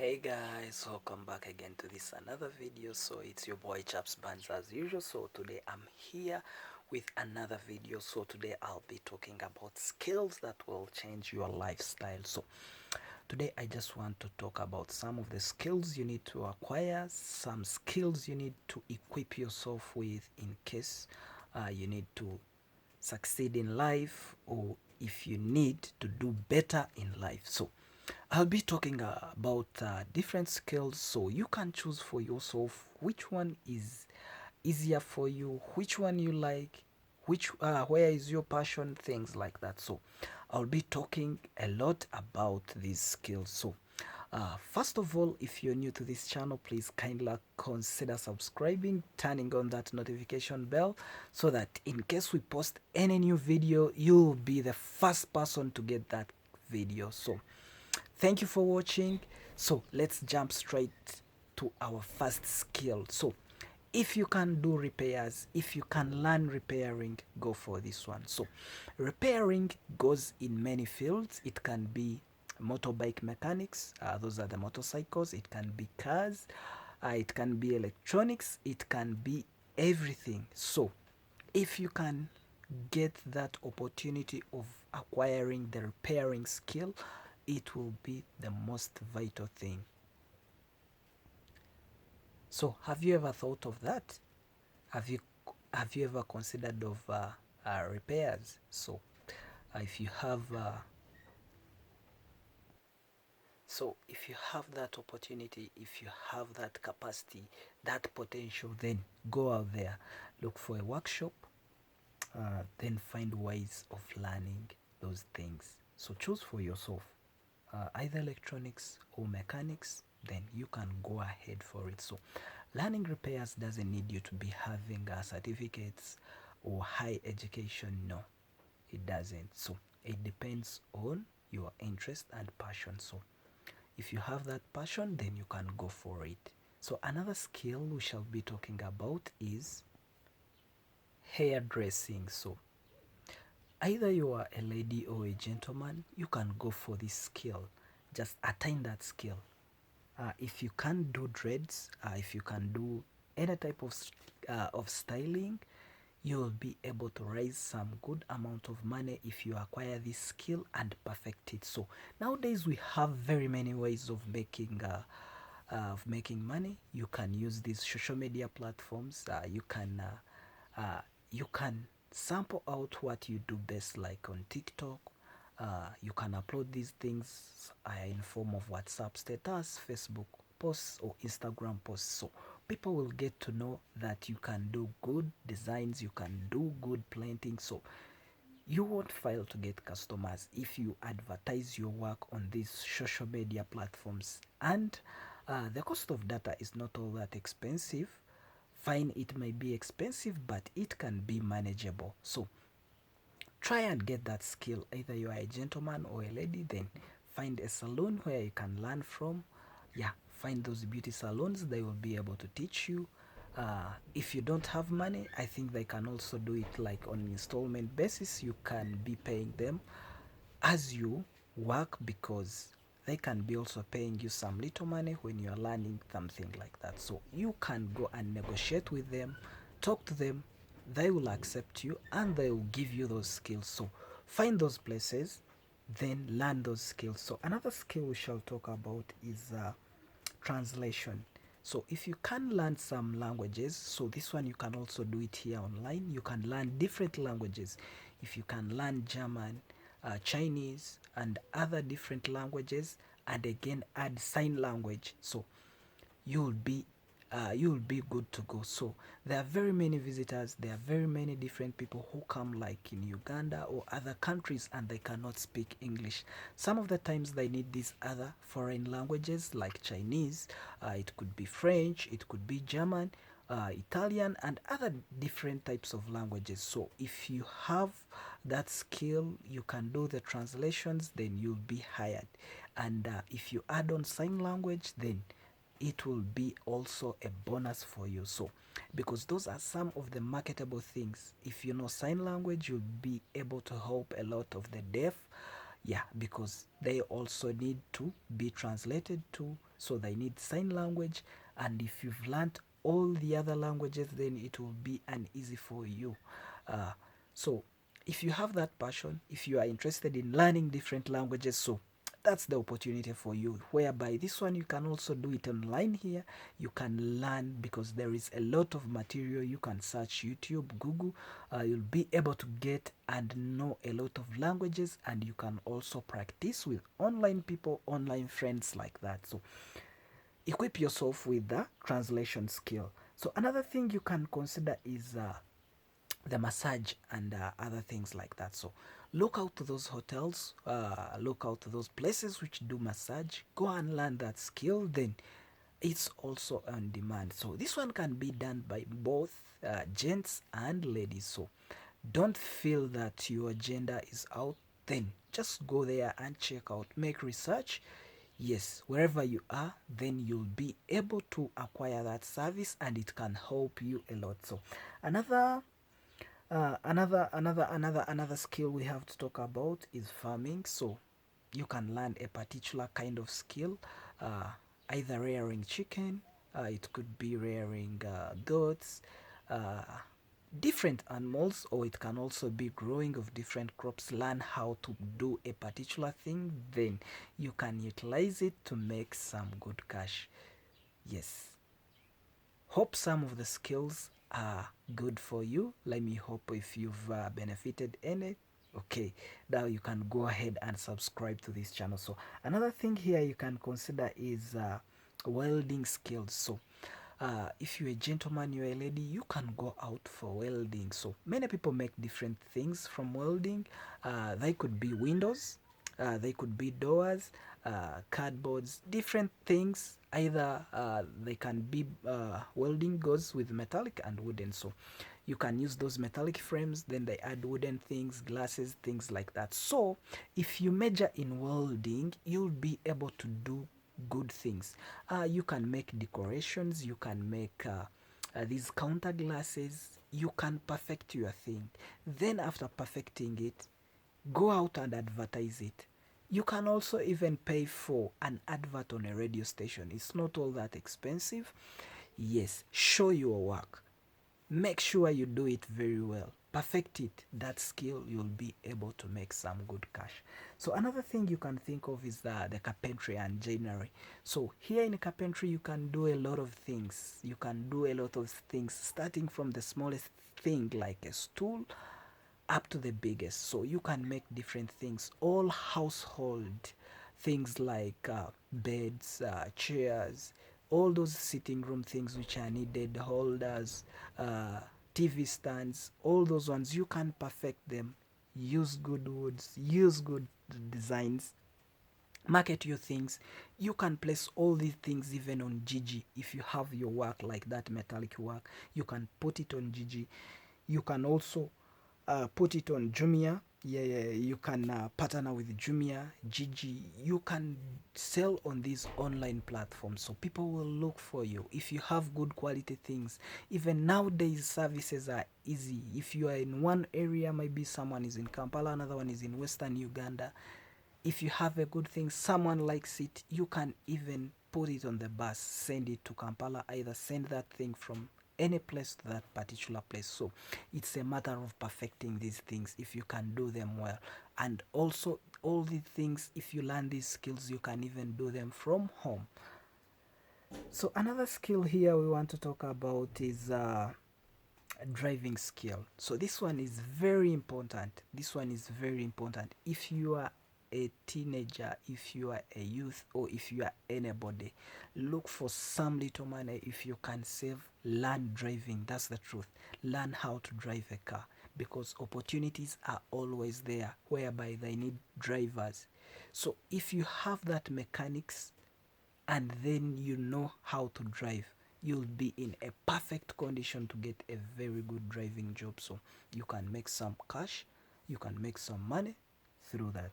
Hey guys, welcome back again to this another video. So it's your boy Chaps Bands as usual. So today I'm here with another video. So today I'll be talking about skills that will change your lifestyle. So today I just want to talk about some of the skills you need to acquire, some skills you need to equip yourself with in case you need to succeed in life, or if you need to do better in life. So I'll be talking about different skills, so you can choose for yourself which one is easier for you, which one you like, which where is your passion, things like that. So I'll be talking a lot about these skills. So first of all, if you're new to this channel, please kindly consider subscribing, turning on that notification bell so that in case we post any new video, you'll be the first person to get that video. So thank you for watching. So let's jump straight to our first skill. So if you can do repairs, if you can learn repairing, go for this one. So repairing goes in many fields. It can be motorbike mechanics, those are the motorcycles. It can be cars, it can be electronics, it can be everything. So if you can get that opportunity of acquiring the repairing skill, it will be the most vital thing. So have you ever thought of that? Have you have you ever considered of repairs? So if you have if you have that opportunity, if you have that capacity, that potential, then go out there, look for a workshop, then find ways of learning those things. So choose for yourself, either electronics or mechanics, then you can go ahead for it. So learning repairs doesn't need you to be having certificates or high education. No, it doesn't. So it depends on your interest and passion. So if you have that passion, then you can go for it. So another skill we shall be talking about is hairdressing. So either you are a lady or a gentleman, you can go for this skill. Just attain that skill. If you can do dreads, if you can do any type of styling, you will be able to raise some good amount of money if you acquire this skill and perfect it. So nowadays we have very many ways of making money. You can use these social media platforms. You can sample out what you do best, like on TikTok. You can upload these things in form of WhatsApp status, Facebook posts, or Instagram posts. So people will get to know that you can do good designs, you can do good planting. So you won't fail to get customers if you advertise your work on these social media platforms. And the cost of data is not all that expensive. Fine, it may be expensive, but it can be manageable. So try and get that skill. Either you are a gentleman or a lady, then find a salon where you can learn from. Yeah, find those beauty salons. They will be able to teach you. If you don't have money, I think they can also do it like on installment basis. You can be paying them as you work, because they can be also paying you some little money when you are learning something like that. So you can go and negotiate with them, talk to them, they will accept you and they will give you those skills. So find those places, then learn those skills. So another skill we shall talk about is translation. So if you can learn some languages, so this one you can also do it here online. You can learn different languages. If you can learn German, Chinese, and other different languages, and again add sign language, so you'll be you'll be good to go. So there are very many visitors, there are very many different people who come, like in Uganda or other countries, and they cannot speak English. Some of the times they need these other foreign languages like Chinese, it could be French, it could be German, Italian, and other different types of languages. So if you have that skill, you can do the translations, then you'll be hired. And if you add on sign language, then it will be also a bonus for you. So because those are some of the marketable things. If you know sign language, you'll be able to help a lot of the deaf. Yeah, because they also need to be translated to, so they need sign language. And if you've learned all the other languages, then it will be an easy for you. uh, so if you have that passion, if you are interested in learning different languages, so that's the opportunity for you, whereby this one you can also do it online. Here you can learn, because there is a lot of material. You can search YouTube, Google. You'll be able to get and know a lot of languages, and you can also practice with online people, online friends like that. So equip yourself with the translation skill. So another thing you can consider is the massage and other things like that. So look out to those hotels, look out to those places which do massage. Go and learn that skill. Then it's also on demand. So this one can be done by both gents and ladies. So don't feel that your gender is out. Then just go there and check out, make research. Yes, wherever you are, then you'll be able to acquire that service, and it can help you a lot. So another skill we have to talk about is farming. So you can learn a particular kind of skill, uh, either rearing chicken, it could be rearing goats, uh, different animals, or it can also be growing of different crops. Learn how to do a particular thing, then you can utilize it to make some good cash. Yes, hope some of the skills are good for you. Let me hope if you've benefited any. Okay, now you can go ahead and subscribe to this channel. So another thing here you can consider is welding skills. So if you're a gentleman, you're a lady, you can go out for welding. So many people make different things from welding. They could be windows, they could be doors, cardboards, different things. Either they can be welding goes with metallic and wooden. So you can use those metallic frames, then they add wooden things, glasses, things like that. So if you major in welding, you'll be able to do good things. You can make decorations, you can make these counter glasses, you can perfect your thing. Then after perfecting it, go out and advertise it. You can also even pay for an advert on a radio station. It's not all that expensive. Yes, show your work. Make sure you do it very well. Perfect it. That skill, you'll be able to make some good cash. So another thing you can think of is the carpentry and joinery. So here in carpentry, you can do a lot of things. You can do a lot of things, starting from the smallest thing like a stool up to the biggest. So you can make different things, all household things like beds, chairs, all those sitting room things which are needed, holders, uh, TV stands, all those ones. You can perfect them. Use good woods, use good designs, market your things. You can place all these things even on Gigi. If you have your work like that metallic work, you can put it on Gigi. You can also put it on Jumia. Yeah, you can partner with Jumia, Gigi. You can sell on these online platforms, so people will look for you if you have good quality things. Even nowadays, services are easy. If you are in one area, maybe someone is in Kampala, another one is in Western Uganda. If you have a good thing, someone likes it, you can even put it on the bus, send it to Kampala, either send that thing from any place to that particular place. So it's a matter of perfecting these things if you can do them well. And also, all these things, if you learn these skills, you can even do them from home. So another skill here we want to talk about is driving skill. So this one is very important. This one is very important. If you are a teenager, if you are a youth, or if you are anybody, look for some little money. If you can save, learn driving. That's the truth. Learn how to drive a car, because opportunities are always there whereby they need drivers. So if you have that mechanics, and then you know how to drive, you'll be in a perfect condition to get a very good driving job. So you can make some cash, you can make some money through that.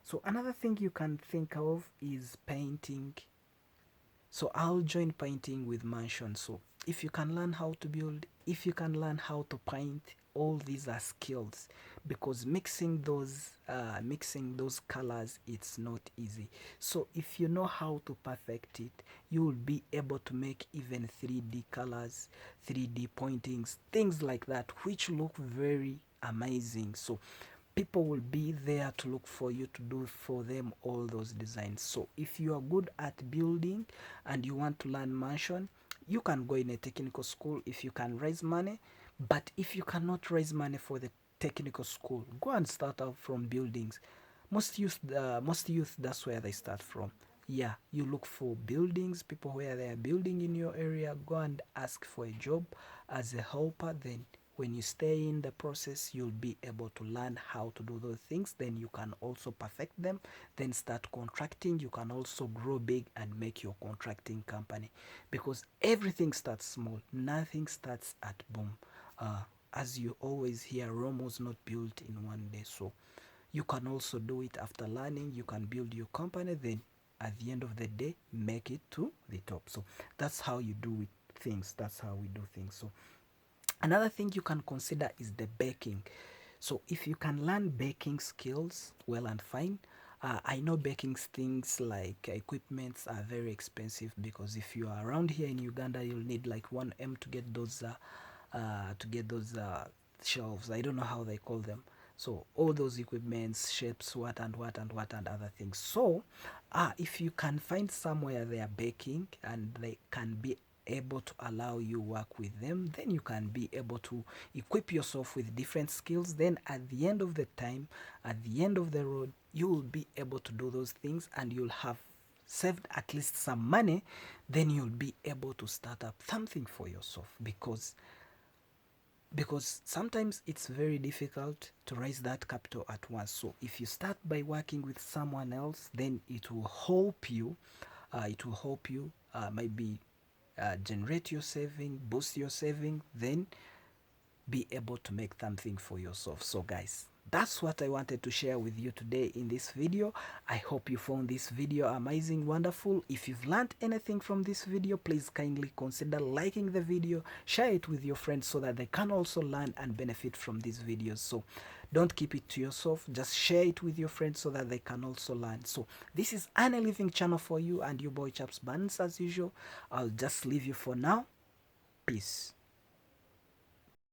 So another thing you can think of is painting. So I'll join painting with mansions. So if you can learn how to build, if you can learn how to paint, all these are skills. because mixing those colors, it's not easy. So if you know how to perfect it, you will be able to make even 3D colors, 3D pointings, things like that, which look very amazing. So people will be there to look for you to do for them all those designs. So if you are good at building and you want to learn mansion, you can go in a technical school if you can raise money. But if you cannot raise money for the technical school, go and start out from buildings. Most youth, that's where they start from. Yeah, you look for buildings, people where they are building in your area, go and ask for a job as a helper. Then when you stay in the process, you'll be able to learn how to do those things. Then you can also perfect them, then start contracting. You can also grow big and make your contracting company, because everything starts small, nothing starts at boom. As you always hear, Rome was not built in one day. So you can also do it after learning. You can build your company, then at the end of the day, make it to the top. So that's how you do it, things. That's how we do things. So another thing you can consider is the baking. So if you can learn baking skills, well and fine. I know baking things like equipments are very expensive, because if you are around here in Uganda, you'll need like 1M to get those shelves. I don't know how they call them. So all those equipments, shapes, what and what and what and other things. So if you can find somewhere they are baking and they can be able to allow you work with them, then you can be able to equip yourself with different skills. Then at the end of the time, at the end of the road, you will be able to do those things, and you'll have saved at least some money. Then you'll be able to start up something for yourself, because sometimes it's very difficult to raise that capital at once. So if you start by working with someone else, then it will help you. Maybe generate your saving, boost your saving, then be able to make something for yourself. So guys, that's what I wanted to share with you today in this video. I hope you found this video amazing, wonderful. If you've learned anything from this video, please kindly consider liking the video, share it with your friends so that they can also learn and benefit from these videos. So don't keep it to yourself, just share it with your friends so that they can also learn. So this is a living channel for you, and your boy Chaps Buns as usual. I'll just leave you for now. Peace.